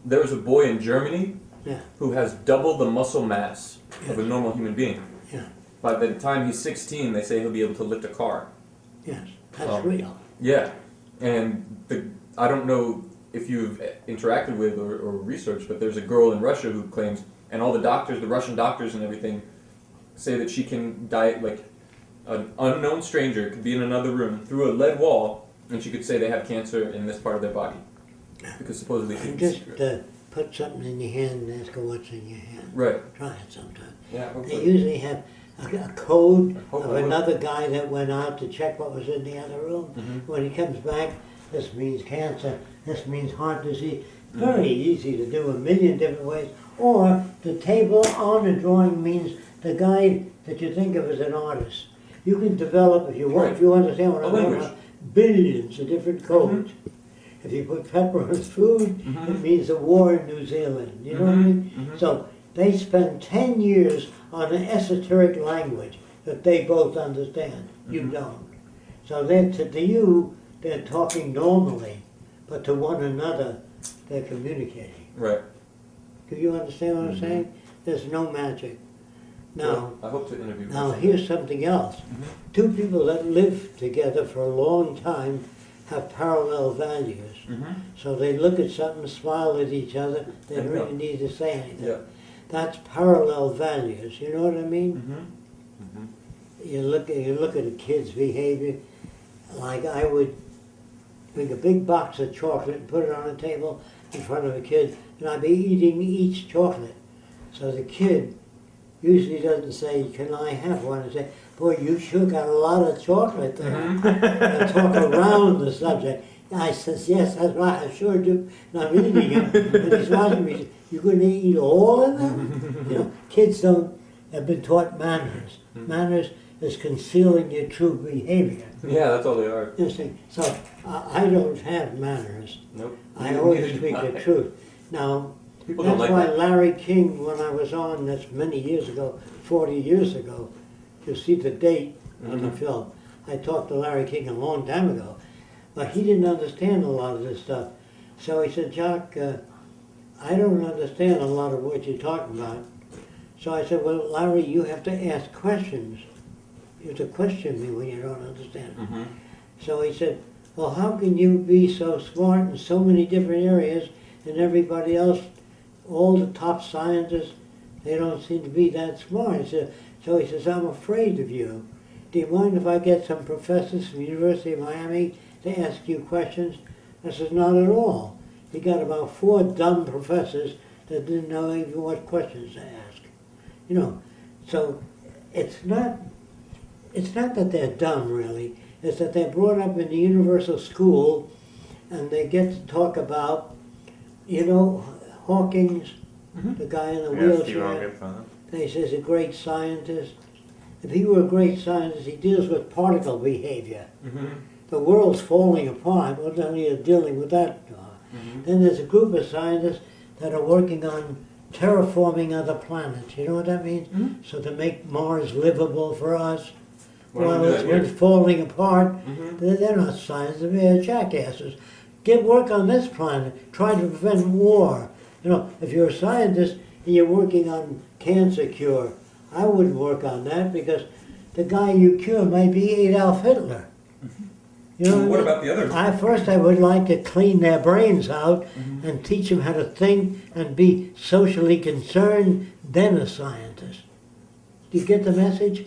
there was a boy in Germany Yeah. who has double the muscle mass of a normal human being. Yeah. By the time he's 16, they say he'll be able to lift a car. Yes. That's real. Yeah. And I don't know if you've interacted with or researched, but there's a girl in Russia who claims, and all the doctors, the Russian doctors and everything, say that she can diet like an unknown stranger could be in another room through a lead wall, and she could say they have cancer in this part of their body because supposedly she And can just put something in your hand and ask her what's in your hand. Right. Try it sometime. Yeah. They usually have a code of would. another guy that went out to check what was in the other room. When he comes back, this means cancer, this means heart disease. Very easy to do a million different ways. Or the table on the drawing means the guy that you think of as an artist. You can develop, if you want, if you understand what I'm talking about, billions of different codes. If you put pepper on food, it means a war in New Zealand. You know what I mean? So they spend 10 years on an esoteric language that they both understand. You don't. So then to you, they're talking normally, but to one another, they're communicating. Right. Do you understand what I'm saying? There's no magic. Now, I hope to interview. now here's something else. Two people that live together for a long time have parallel values. So they look at something, smile at each other, they don't really need to say anything. Yeah. That's parallel values, you know what I mean? You look at a kid's behavior, like I would bring a big box of chocolate and put it on a table in front of a kid, and I'd be eating each chocolate. So the kid usually doesn't say, "Can I have one?" And say, "Boy, you sure got a lot of chocolate there." And talk around the subject. I says, "Yes, that's right, I sure do." And I'm eating them. And he's watching me, "You going to eat all of them?" You know, kids have been taught manners. Manners is concealing your true behavior. Yeah, that's all they are. You see, so I don't have manners. Nope. I always speak the truth. Now, People don't that's like why that. Larry King, when I was on, that's many years ago, 40 years ago, you see the date on the film. I talked to Larry King a long time ago, but he didn't understand a lot of this stuff. So he said, "Jacque, I don't understand a lot of what you're talking about." So I said, "Well, Larry, you have to ask questions. You have to question me when you don't understand." So he said, "Well, how can you be so smart in so many different areas and everybody else, all the top scientists, they don't seem to be that smart?" So he says, "I'm afraid of you. Do you mind if I get some professors from the University of Miami to ask you questions?" I said, "Not at all." He got about 4 dumb professors that didn't know even what questions to ask. You know, so it's not that they're dumb, really. It's that they're brought up in the universal school and they get to talk about, you know, Hawking's, the guy in the wheelchair. He says a great scientist. If he were a great scientist, he deals with particle behavior. The world's falling apart. Well, then you're dealing with that. Then there's a group of scientists that are working on terraforming other planets. You know what that means? So to make Mars livable for us. Well, it's falling apart. They're not scientists, they're jackasses. Get work on this planet. Try to prevent war. You know, if you're a scientist and you're working on cancer cure, I wouldn't work on that because the guy you cure might be Adolf Hitler. You know what about the others? First, I would like to clean their brains out and teach them how to think and be socially concerned, then a scientist. Do you get the message?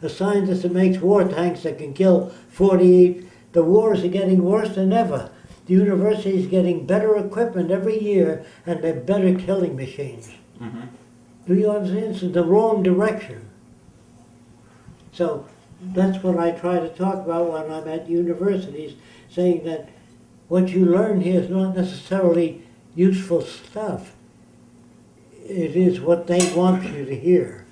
A scientist that makes war tanks that can kill 48. The wars are getting worse than ever. The university is getting better equipment every year, and they're better killing machines. Do you understand? It's in the wrong direction. So that's what I try to talk about when I'm at universities, saying that what you learn here is not necessarily useful stuff. It is what they want you to hear.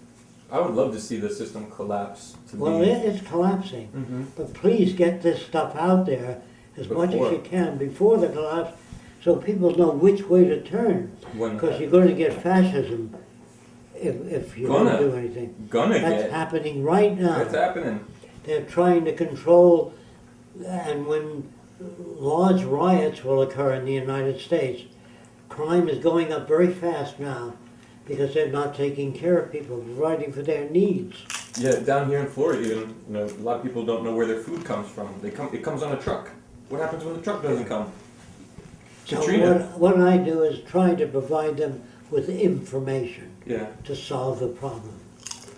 I would love to see the system collapse. Well, it's collapsing. But please get this stuff out there as much as you can before the collapse so people know which way to turn. Because you're going to get fascism if you don't do anything. That's happening right now. It's happening. They're trying to control, and when large riots will occur in the United States, crime is going up very fast now because they're not taking care of people, providing for their needs. Yeah, down here in Florida, even, a lot of people don't know where their food comes from. It comes on a truck. What happens when the truck doesn't come? So Katrina. what I do is try to provide them with information Yeah. to solve the problem.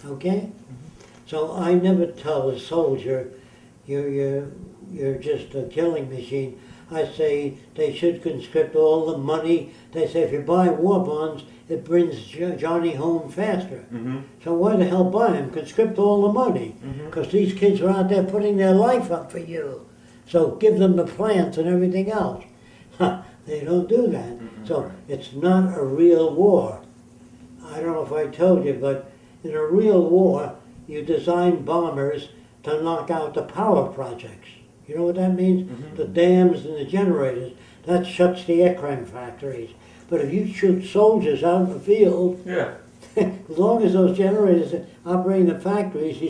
Okay? So I never tell a soldier, you're just a killing machine. I say they should conscript all the money. They say if you buy war bonds, it brings Johnny home faster. Mm-hmm. So why the hell buy them? Conscript all the money. Because these kids are out there putting their life up for you. So give them the plants and everything else. They don't do that. So it's not a real war. I don't know if I told you, but in a real war, you design bombers to knock out the power projects. You know what that means? The dams and the generators. That shuts the aircraft factories. But if you shoot soldiers out in the field, Yeah. as long as those generators are operating the factories,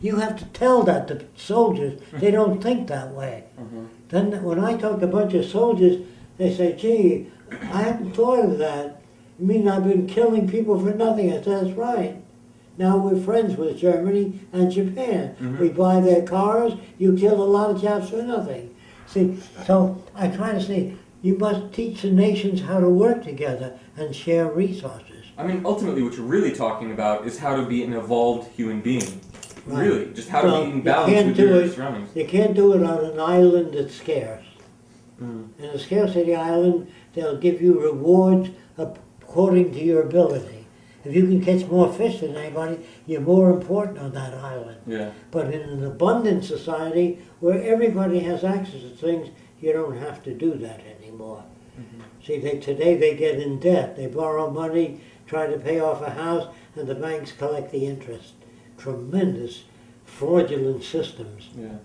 you have to tell that to soldiers. They don't think that way. Then when I talk to a bunch of soldiers, they say, gee, I hadn't thought of that. You mean I've been killing people for nothing? I said, that's right. Now we're friends with Germany and Japan. We buy their cars, you kill a lot of Japs for nothing. See, so I try to say, you must teach the nations how to work together and share resources. I mean, ultimately, what you're really talking about is how to be an evolved human being. Right. Really, just how to So be in you balance can't with do your it- surroundings. You can't do it on an island that's scarce. In a scarcity island, they'll give you rewards according to your ability. If you can catch more fish than anybody, you're more important on that island. Yeah. But in an abundant society where everybody has access to things, you don't have to do that anymore. See, today they get in debt. They borrow money, try to pay off a house, and the banks collect the interest. Tremendous fraudulent systems, Yeah.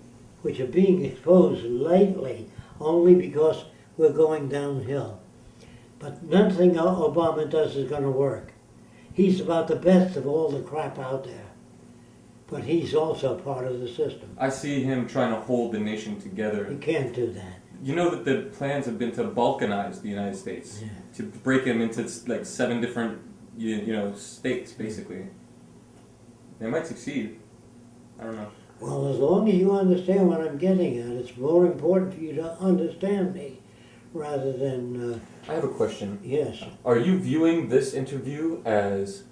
which are being exposed lately only because we're going downhill. But nothing Obama does is going to work. He's about the best of all the crap out there. But he's also part of the system. I see him trying to hold the nation together. You can't do that. You know that the plans have been to balkanize the United States, Yeah. to break them into like 7 different, states basically. They might succeed. I don't know. Well, as long as you understand what I'm getting at, it's more important for you to understand me rather than, I have a question. yes. Are you viewing this interview as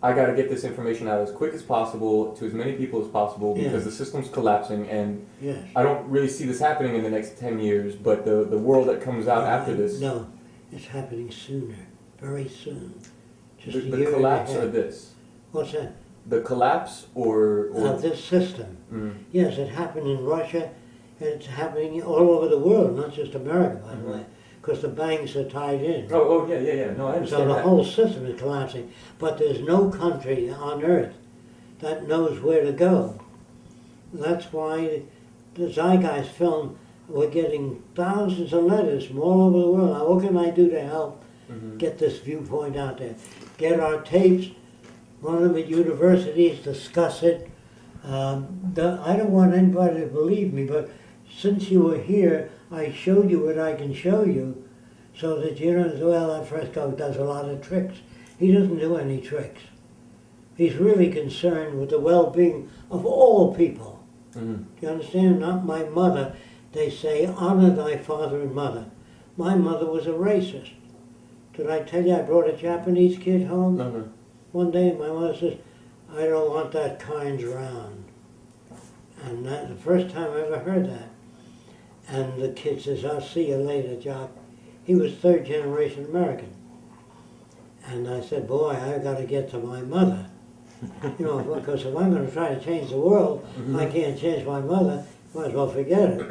I got to get this information out as quick as possible to as many people as possible because Yeah. the system's collapsing and Yes. I don't really see this happening in the next 10 years, but the world that comes out after this, No, it's happening sooner, very soon. Just a the year collapse and a or half. this? What's that? The collapse or Of this system. Mm. Yes, it happened in Russia, and it's happening all over the world, not just America, by the way, because the banks are tied in. Oh, yeah. No, I So understand the that. whole system is collapsing. But there's no country on earth that knows where to go. That's why the Zeitgeist film, we're getting thousands of letters from all over the world. Now, what can I do to help get this viewpoint out there? Get our tapes, run them at universities, discuss it. I don't want anybody to believe me, but since you were here, I showed you what I can show you, so that you know, well, that Fresco does a lot of tricks. He doesn't do any tricks. He's really concerned with the well-being of all people. Mhm. Do you understand? Not my mother. They say, honor thy father and mother. My mother was a racist. Did I tell you I brought a Japanese kid home? No. One day my mother says, I don't want that kind around. And that's the first time I ever heard that. And the kid says, I'll see you later, Jacque. He was 3rd generation American. And I said, boy, I've got to get to my mother. Because if I'm going to try to change the world, I can't change my mother, might as well forget it.